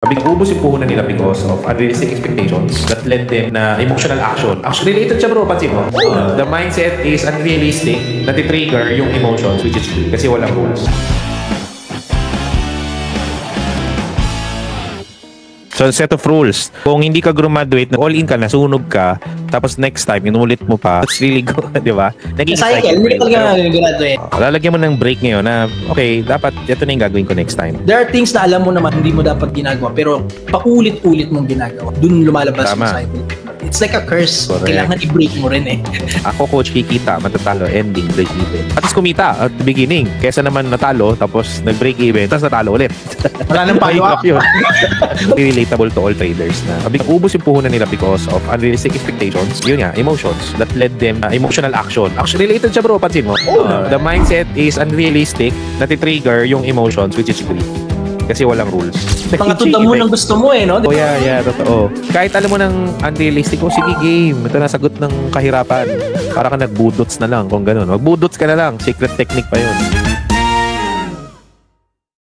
Ubus yung puhunan nila because of unrealistic expectations that led them na emotional action. Actually, related siya bro, pansin mo. The mindset is unrealistic, nati-trigger yung emotions, which is good kasi walang rules. So, set of rules. Kung hindi ka graduate, all-in ka, nasunog ka, tapos next time, inulit mo pa, it's really good, di ba? Naging cycle, hindi ka graduate. Lalagyan mo ng break ngayon na, okay, dapat ito na yung gagawin ko next time. There are things na alam mo naman hindi mo dapat ginagawa, pero paulit-ulit mong ginagawa. Doon lumalabas yung cycle. It's like a curse. Correct. Kailangan i-break mo rin eh. Ako, coach, kikita, matatalo, ending, break even. At least kumita at the beginning. Kesa naman natalo, tapos nag-break even, tapos natalo ulit. Wala nang payo. Relatable to all traders na ubus yung puhunan nila because of unrealistic expectations. Yun nga, emotions that led them emotional action. Actually, related siya bro, pansin mo. The mindset is unrealistic, nati-trigger yung emotions, which is greed. Kasi walang rules. Pangatutan mo ng gusto mo eh, no? Oh, yeah, totoo. Kahit alam mo ng unrealistic, sige game. Ito na sagot ng kahirapan. Para ka nagbudots na lang kung gano'n. Magbudots ka na lang. Secret technique pa yun.